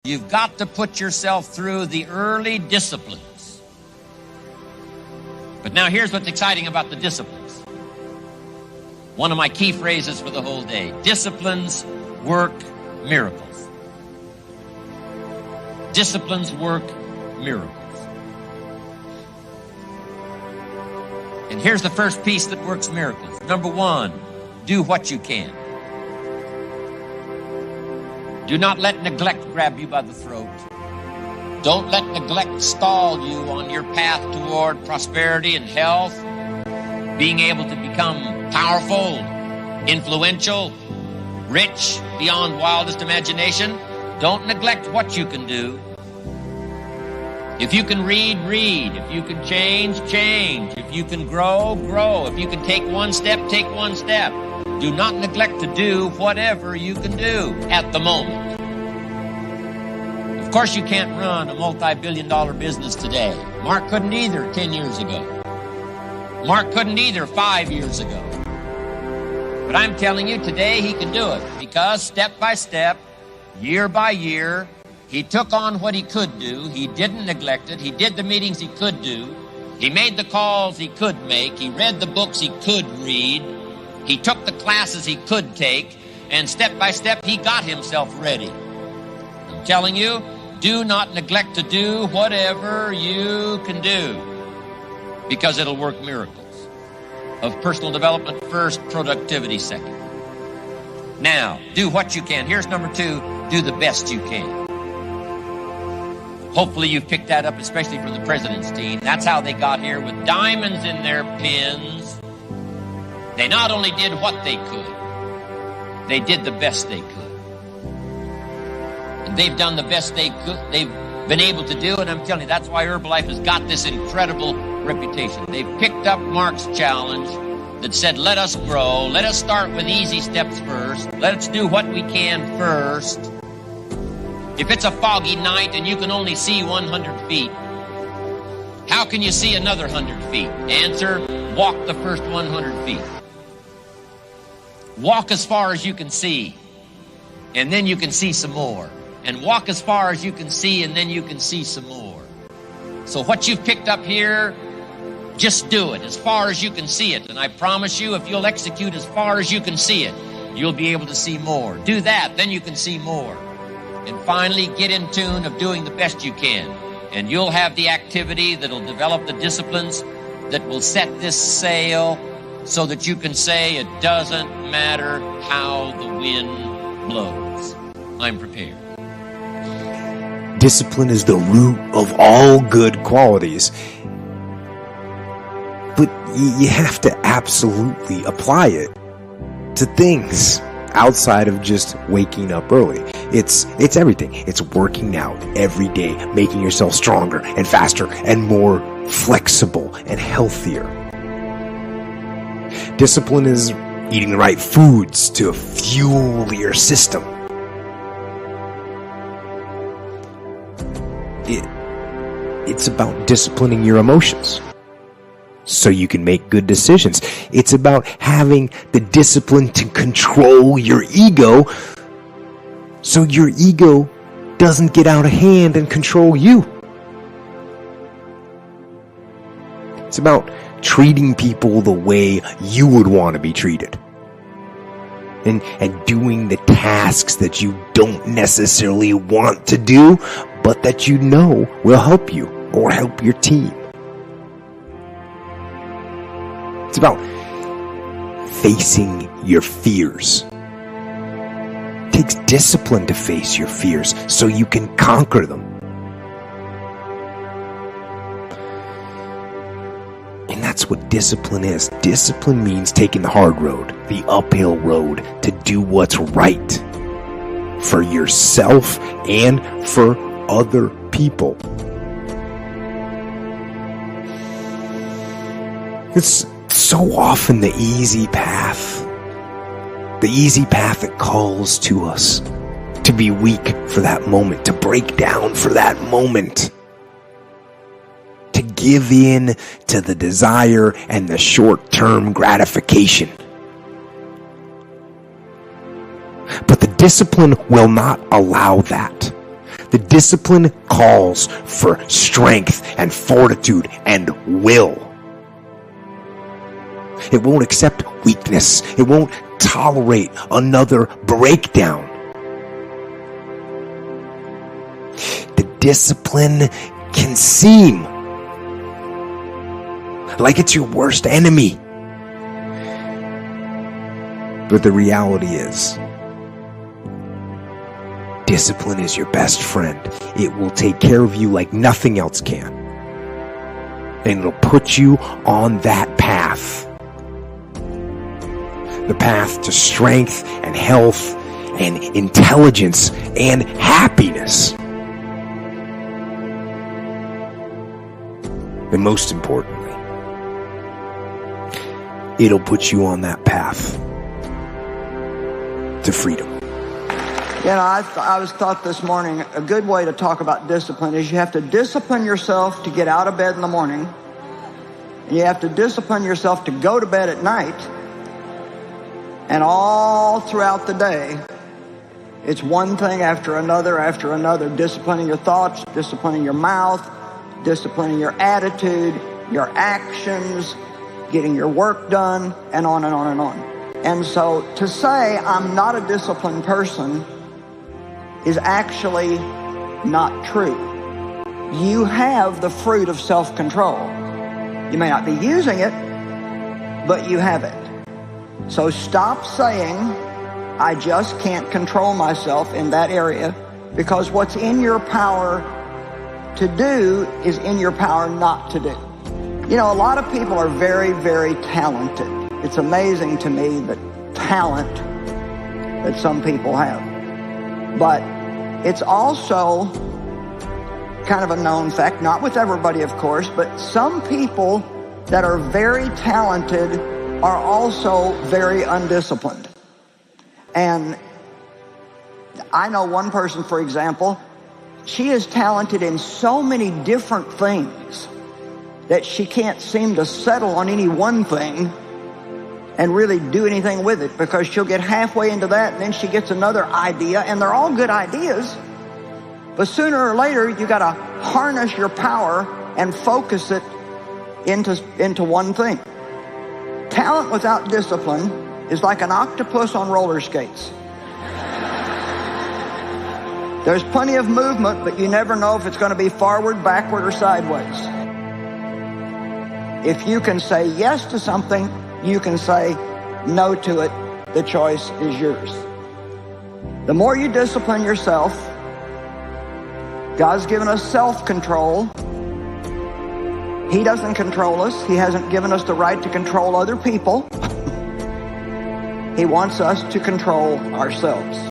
You've got to put yourself through the early disciplines. But now here's what's exciting about the disciplines. One of my key phrases for the whole day: disciplines work miracles. Disciplines work miracles. And here's the first piece that works miracles. Number one, do what you can. Do not let neglect grab you by the throat. Don't let neglect stall you on your path toward prosperity and health, being able to become powerful, influential, rich beyond wildest imagination. Don't neglect what you can do. If you can read, read. If you can change, change. If you can grow, grow. If you can take one step, take one step. Do not neglect to do whatever you can do at the moment. Of course, you can't run a multi-billion-dollar business today. Mark couldn't either 10 years ago. Mark couldn't either 5 years ago. But I'm telling you, today he can do it, because step by step, year by year, he took on what he could do. He didn't neglect it. He did the meetings he could do. He made the calls he could make. He read the books he could read. He took the classes he could take, and step by step, he got himself ready. I'm telling you, do not neglect to do whatever you can do, because it'll work miracles. Of personal development first, productivity second. Now, do what you can. Here's number two, do the best you can. Hopefully you've picked that up, especially from the president's team. That's how they got here, with diamonds in their pens. They not only did what they could, they did the best they could. And they've done the best they could, they've been able to do, and I'm telling you, that's why Herbalife has got this incredible reputation. They've picked up Mark's challenge that said, let us grow, let us start with easy steps first, let's do what we can first. If it's a foggy night and you can only see 100 feet, how can you see another 100 feet? Answer, walk the first 100 feet. Walk as far as you can see, and then you can see some more. And walk as far as you can see, and then you can see some more. So what you've picked up here, just do it as far as you can see it. And I promise you, if you'll execute as far as you can see it, you'll be able to see more. Do that, then you can see more. And finally, get in tune of doing the best you can. And you'll have the activity that'll develop the disciplines that will set this sail so that you can say, it doesn't matter how the wind blows. I'm prepared. Discipline is the root of all good qualities. But you have to absolutely apply it to things outside of just waking up early. It's everything. It's working out every day, making yourself stronger and faster and more flexible and healthier. Discipline is eating the right foods to fuel your system. It's about disciplining your emotions so you can make good decisions. It's about having the discipline to control your ego so your ego doesn't get out of hand and control you. It's about treating people the way you would want to be treated. And doing the tasks that you don't necessarily want to do, but that you know will help you or help your team. It's about facing your fears. It takes discipline to face your fears so you can conquer them. And that's what discipline is. Discipline means taking the hard road, the uphill road, to do what's right for yourself and for other people. It's so often the easy path that calls to us to be weak for that moment, to break down for that moment, to give in to the desire and the short-term gratification. But the discipline will not allow that. The discipline calls for strength and fortitude and will. It won't accept weakness. It won't tolerate another breakdown. The discipline can seem like it's your worst enemy. But the reality is, discipline is your best friend. It will take care of you like nothing else can. And it'll put you on that path. The path to strength and health and intelligence and happiness. And most importantly, it'll put you on that path to freedom. You know, I was taught this morning, a good way to talk about discipline is you have to discipline yourself to get out of bed in the morning, and you have to discipline yourself to go to bed at night, and all throughout the day, it's one thing after another, disciplining your thoughts, disciplining your mouth, disciplining your attitude, your actions, getting your work done, and on and on and on. And so to say I'm not a disciplined person is actually not true. You have the fruit of self-control. You may not be using it, but you have it. So stop saying, I just can't control myself in that area, because what's in your power to do is in your power not to do. You know, a lot of people are very, very talented. It's amazing to me the talent that some people have. But it's also kind of a known fact, not with everybody, of course, but some people that are very talented are also very undisciplined. And I know one person, for example, she is talented in so many different things that she can't seem to settle on any one thing and really do anything with it, because she'll get halfway into that and then she gets another idea, and they're all good ideas, but sooner or later you got to harness your power and focus it into one thing. Talent without discipline is like an octopus on roller skates. There's plenty of movement, but you never know if it's going to be forward, backward, or sideways. If you can say yes to something, you can say no to it. The choice is yours. The more you discipline yourself, God's given us self-control. He doesn't control us. He hasn't given us the right to control other people. He wants us to control ourselves.